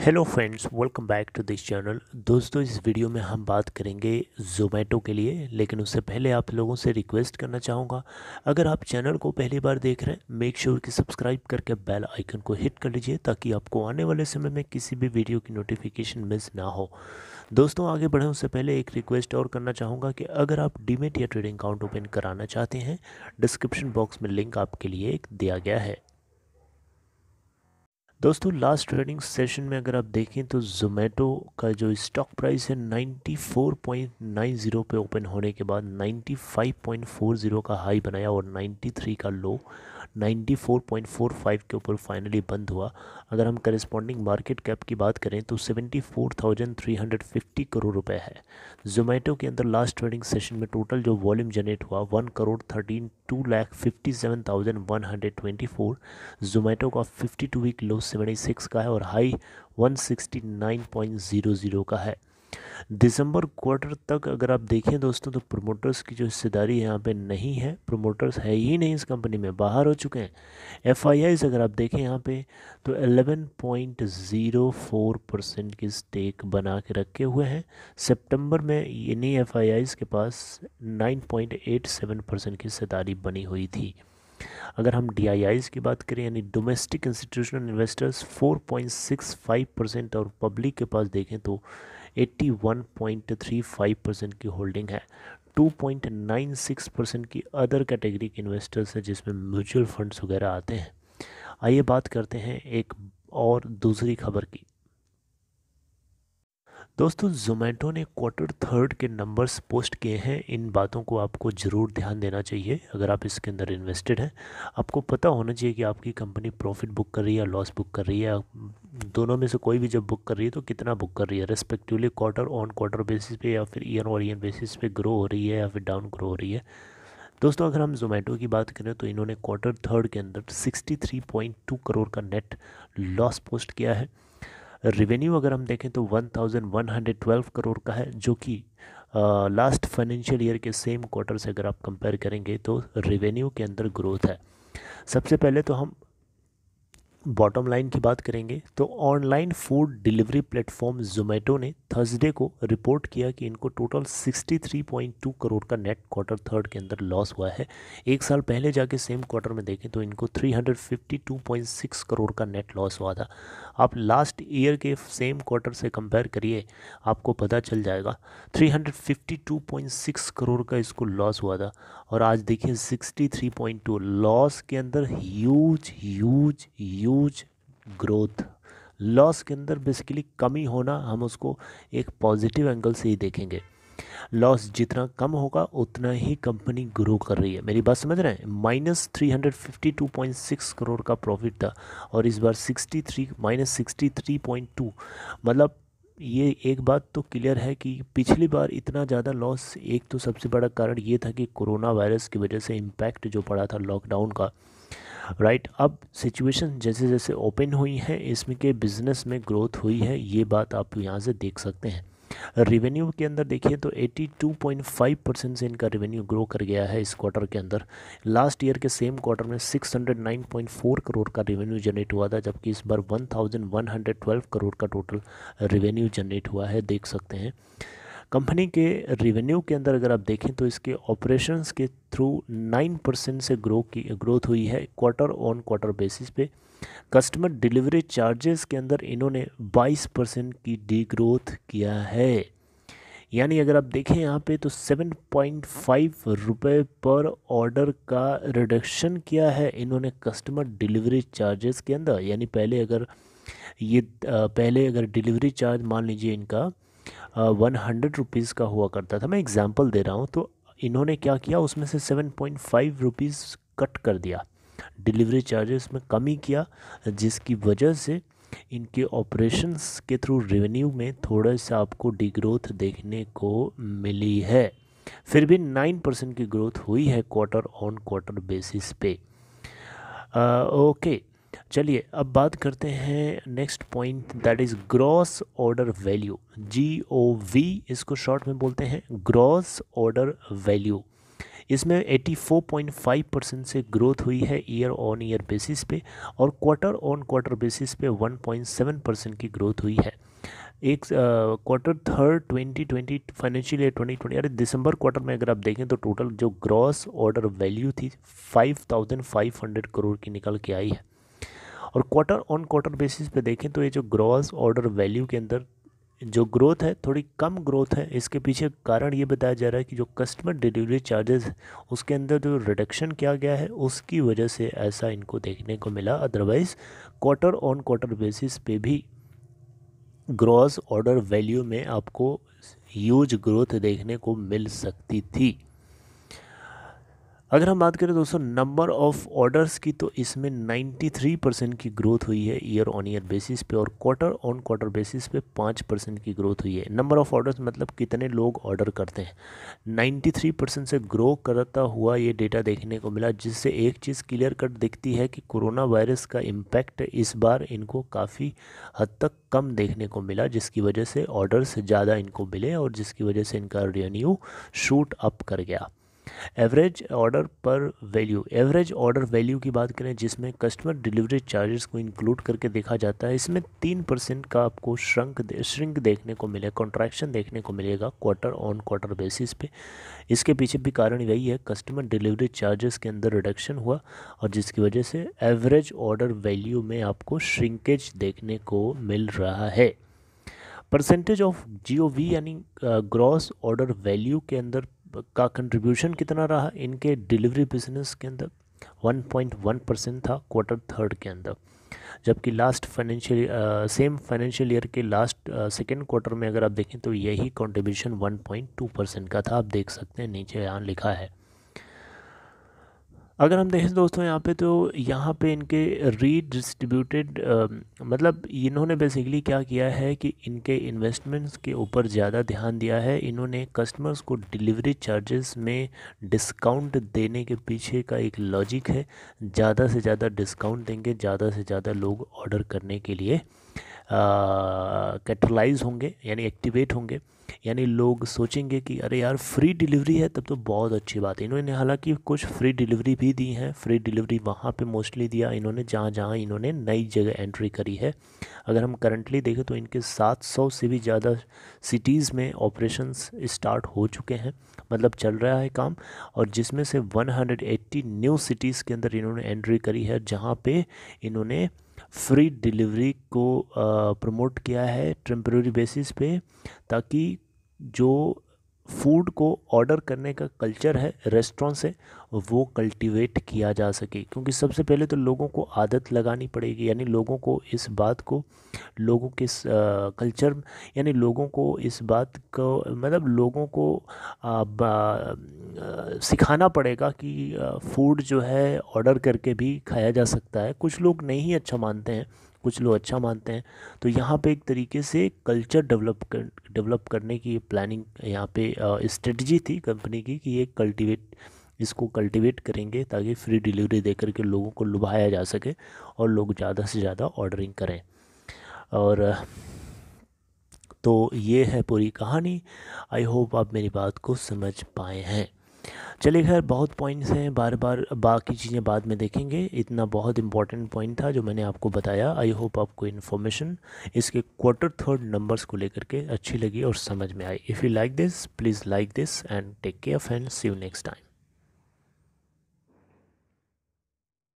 Hello friends, welcome back to this channel. दोस्तों, इस video में हम बात करेंगे ज़ोमैटो के लिए, लेकिन उससे पहले आप लोगों से रिक्वेस्ट करना चाहूँगा, अगर आप चैनल को पहली बार देख रहे हैं मेक श्योर कि सब्सक्राइब करके बेल आइकन को हिट कर लीजिए ताकि आपको आने वाले समय में किसी भी वीडियो की नोटिफिकेशन मिस ना हो। दोस्तों, आगे बढ़ें उससे पहले एक रिक्वेस्ट और करना चाहूँगा कि अगर आप डीमैट या ट्रेडिंग अकाउंट ओपन कराना चाहते हैं, डिस्क्रिप्शन बॉक्स में लिंक आपके लिए एक दिया गया है। दोस्तों, लास्ट ट्रेडिंग सेशन में अगर आप देखें तो ज़ोमैटो का जो स्टॉक प्राइस है 94.90 पे ओपन होने के बाद 95.40 का हाई बनाया और 93 का लो 94.45 के ऊपर फाइनली बंद हुआ। अगर हम करेस्पॉन्डिंग मार्केट कैप की बात करें तो 74,350 करोड़ रुपए है। ज़ोमैटो के अंदर लास्ट ट्रेडिंग सेशन में टोटल जो वॉल्यूम जनरेट हुआ 1,57,124। ज़ोमैटो का 52 वीक लो 76 का है और हाई 169.00 का है। दिसंबर क्वार्टर तक अगर आप देखें दोस्तों तो प्रोमोटर्स की जो हिस्सेदारी यहाँ पे नहीं है, प्रोमोटर्स है ही नहीं इस कंपनी में, बाहर हो चुके हैं। एफआईआईज अगर आप देखें यहाँ पे तो 11.04% की स्टेक बना के रखे हुए हैं। सितंबर में इन्हीं एफआईआईज के पास 9.87% की हिस्सेदारी बनी हुई थी। अगर हम DIIs की बात करें यानी डोमेस्टिक इंस्टीट्यूशनल इन्वेस्टर्स 4.65% और पब्लिक के पास देखें तो 81.35% की होल्डिंग है। 2.96% की अदर कैटेगरी के इन्वेस्टर्स है जिसमें म्यूचुअल फंड्स वगैरह आते हैं। आइए बात करते हैं एक और दूसरी खबर की। दोस्तों, ज़ोमैटो ने क्वार्टर थर्ड के नंबर्स पोस्ट किए हैं। इन बातों को आपको ज़रूर ध्यान देना चाहिए। अगर आप इसके अंदर इन्वेस्टेड हैं, आपको पता होना चाहिए कि आपकी कंपनी प्रॉफिट बुक कर रही है या लॉस बुक कर रही है। दोनों में से कोई भी जब बुक कर रही है तो कितना बुक कर रही है, respectively quarter on quarter basis पे या फिर ईयर और ईयर बेसिस पे ग्रो हो रही है या फिर डाउन ग्रो हो रही है। दोस्तों, अगर हम ज़ोमैटो की बात करें तो इन्होंने क्वार्टर थर्ड के अंदर 63.2 करोड़ का नेट लॉस पोस्ट किया है। रिवेन्यू अगर हम देखें तो 1112 करोड़ का है, जो कि लास्ट फाइनेंशियल ईयर के सेम क्वार्टर से अगर आप कंपेयर करेंगे तो रिवेन्यू के अंदर ग्रोथ है। सबसे पहले तो हम बॉटम लाइन की बात करेंगे तो online food delivery platform Zomato ने थर्सडे को रिपोर्ट किया कि इनको टोटल 63.2 करोड़ का नेट क्वार्टर थर्ड के अंदर लॉस हुआ है। एक साल पहले जाके सेम क्वार्टर में देखें तो इनको 352.6 करोड़ का नेट लॉस हुआ था। आप लास्ट ईयर के सेम क्वार्टर से कंपेयर करिए, आपको पता चल जाएगा 352.6 करोड़ का इसको लॉस हुआ था और आज देखिए 63.2 लॉस के अंदर huge huge huge growth. Loss के अंदर बेसिकली कमी होना हम उसको एक पॉजिटिव एंगल से ही देखेंगे। लॉस जितना कम होगा उतना ही कंपनी ग्रो कर रही है। मेरी बात समझ रहे हैं? -352.6 करोड़ का प्रॉफिट था और इस बार -63.2। मतलब ये एक बात तो क्लियर है कि पिछली बार इतना ज़्यादा लॉस, एक तो सबसे बड़ा कारण ये था कि कोरोना वायरस की वजह से इम्पैक्ट जो पड़ा था लॉकडाउन का, राइट। अब सिचुएशन जैसे जैसे ओपन हुई है इसमें के बिजनेस में ग्रोथ हुई है, ये बात आप यहाँ से देख सकते हैं। रेवेन्यू के अंदर देखिए तो 82.5% से इनका रेवेन्यू ग्रो कर गया है इस क्वार्टर के अंदर। लास्ट ईयर के सेम क्वार्टर में 609.4 करोड़ का रेवेन्यू जनरेट हुआ था, जबकि इस बार 1112 करोड़ का टोटल रेवेन्यू जनरेट हुआ है, देख सकते हैं। कंपनी के रेवेन्यू के अंदर अगर आप देखें तो इसके ऑपरेशंस के थ्रू 9% से ग्रोथ हुई है क्वार्टर ऑन क्वार्टर बेसिस पे। कस्टमर डिलीवरी चार्जेस के अंदर इन्होंने 22% की डी ग्रोथ किया है। यानी अगर आप देखें यहाँ पे तो 7.5 रुपये पर ऑर्डर का रिडक्शन किया है इन्होंने कस्टमर डिलीवरी चार्जेस के अंदर। यानी पहले अगर डिलीवरी चार्ज मान लीजिए इनका 100 रुपीज़ का हुआ करता था, मैं एग्जांपल दे रहा हूँ, तो इन्होंने क्या किया उसमें से 7.5 रुपीज़ कट कर दिया, डिलीवरी चार्जेस में कमी किया, जिसकी वजह से इनके ऑपरेशंस के थ्रू रेवेन्यू में थोड़ा सा आपको डिग्रोथ देखने को मिली है। फिर भी 9% की ग्रोथ हुई है क्वार्टर ऑन क्वार्टर बेसिस पे। ओके, चलिए अब बात करते हैं next point, that is gross order value. GOV इसको शॉर्ट में बोलते हैं, ग्रॉस ऑर्डर वैल्यू। इसमें 84.5% से ग्रोथ हुई है ईयर ऑन ईयर बेसिस पे, और क्वार्टर ऑन क्वार्टर बेसिस पे 1.7% की ग्रोथ हुई है। एक क्वार्टर थर्ड 2020 फाइनेंशियल ईयर 2020, अरे दिसंबर क्वार्टर में अगर आप देखें तो टोटल जो ग्रॉस ऑर्डर वैल्यू थी 5500 करोड़ की निकल के आई है। और क्वार्टर ऑन क्वार्टर बेसिस पे देखें तो ये जो ग्रॉस ऑर्डर वैल्यू के अंदर जो ग्रोथ है थोड़ी कम ग्रोथ है। इसके पीछे कारण ये बताया जा रहा है कि जो कस्टमर डिलीवरी चार्जेस उसके अंदर जो रिडक्शन किया गया है उसकी वजह से ऐसा इनको देखने को मिला। Otherwise quarter on quarter basis पे भी ग्रॉस ऑर्डर वैल्यू में आपको ह्यूज ग्रोथ देखने को मिल सकती थी। अगर हम बात करें दोस्तों नंबर ऑफ़ ऑर्डर्स की, तो इसमें 93% की ग्रोथ हुई है ईयर ऑन ईयर बेसिस पे, और क्वार्टर ऑन क्वार्टर बेसिस पे 5% की ग्रोथ हुई है। नंबर ऑफ़ ऑर्डर्स मतलब कितने लोग ऑर्डर करते हैं, 93% से ग्रो करता हुआ ये डेटा देखने को मिला, जिससे एक चीज़ क्लियर कट दिखती है कि कोरोना वायरस का इम्पैक्ट इस बार इनको काफ़ी हद तक कम देखने को मिला, जिसकी वजह से ऑर्डर्स ज़्यादा इनको मिले और जिसकी वजह से इनका रेवेन्यू शूट अप कर गया। एवरेज ऑर्डर पर वैल्यू, एवरेज ऑर्डर वैल्यू की बात करें जिसमें कस्टमर डिलीवरी चार्जेस को इंक्लूड करके देखा जाता है, इसमें 3% का आपको श्रिंक देखने को मिले, कॉन्ट्रैक्शन देखने को मिलेगा क्वार्टर ऑन क्वार्टर बेसिस पे। इसके पीछे भी कारण यही है, कस्टमर डिलीवरी चार्जेस के अंदर रिडक्शन हुआ और जिसकी वजह से एवरेज ऑर्डर वैल्यू में आपको श्रिंकेज देखने को मिल रहा है। परसेंटेज ऑफ GOV यानी ग्रॉस ऑर्डर वैल्यू के अंदर का कंट्रीब्यूशन कितना रहा इनके डिलीवरी बिजनेस के अंदर, 1.1% था क्वार्टर थर्ड के अंदर, जबकि लास्ट सेम फाइनेंशियल ईयर के लास्ट सेकेंड क्वार्टर में अगर आप देखें तो यही कंट्रीब्यूशन 1.2% का था। आप देख सकते हैं नीचे यहाँ लिखा है। अगर हम देखें दोस्तों यहाँ पे, तो यहाँ पे इनके रीडिस्ट्रीब्यूटेड मतलब इन्होंने बेसिकली क्या किया है कि इनके इन्वेस्टमेंट्स के ऊपर ज़्यादा ध्यान दिया है। इन्होंने कस्टमर्स को डिलीवरी चार्जेस में डिस्काउंट देने के पीछे का एक लॉजिक है, ज़्यादा से ज़्यादा डिस्काउंट देंगे, ज़्यादा से ज़्यादा लोग ऑर्डर करने के लिए कैटलाइज होंगे यानी एक्टिवेट होंगे, यानी लोग सोचेंगे कि अरे यार फ्री डिलीवरी है तब तो बहुत अच्छी बात है। इन्होंने हालांकि कुछ फ्री डिलीवरी भी दी हैं, फ्री डिलीवरी वहाँ पे मोस्टली दिया इन्होंने जहाँ जहाँ इन्होंने नई जगह एंट्री करी है। अगर हम करंटली देखें तो इनके 700 से भी ज़्यादा सिटीज़ में ऑपरेशंस स्टार्ट हो चुके हैं, मतलब चल रहा है काम, और जिसमें से 180 न्यू सिटीज़ के अंदर इन्होंने एंट्री करी है जहाँ पे इन्होंने फ्री डिलीवरी को प्रमोट किया है टेम्परेरी बेसिस पे, ताकि जो फूड को ऑर्डर करने का कल्चर है रेस्टोरेंट से वो कल्टीवेट किया जा सके। क्योंकि सबसे पहले तो लोगों को आदत लगानी पड़ेगी, यानी लोगों को इस बात को, लोगों के कल्चर यानी लोगों को इस बात को, मतलब लोगों को सिखाना पड़ेगा कि फूड जो है ऑर्डर करके भी खाया जा सकता है। कुछ लोग नहीं अच्छा मानते हैं, कुछ लोग अच्छा मानते हैं, तो यहाँ पे एक तरीके से कल्चर डेवलप करने की प्लानिंग यहाँ पे स्ट्रेटजी थी कंपनी की कि ये इसको कल्टीवेट करेंगे ताकि फ्री डिलीवरी दे करके लोगों को लुभाया जा सके और लोग ज़्यादा से ज़्यादा ऑर्डरिंग करें। और तो ये है पूरी कहानी। आई होप आप मेरी बात को समझ पाए हैं। चलिए खैर, बहुत पॉइंट्स हैं, बार बार बाकी चीज़ें बाद में देखेंगे। इतना बहुत इंपॉर्टेंट पॉइंट था जो मैंने आपको बताया। आई होप आपको इन्फॉर्मेशन इसके क्वार्टर थर्ड नंबर्स को लेकर के अच्छी लगी और समझ में आई। If you like this please like this and take care friends, see you next time.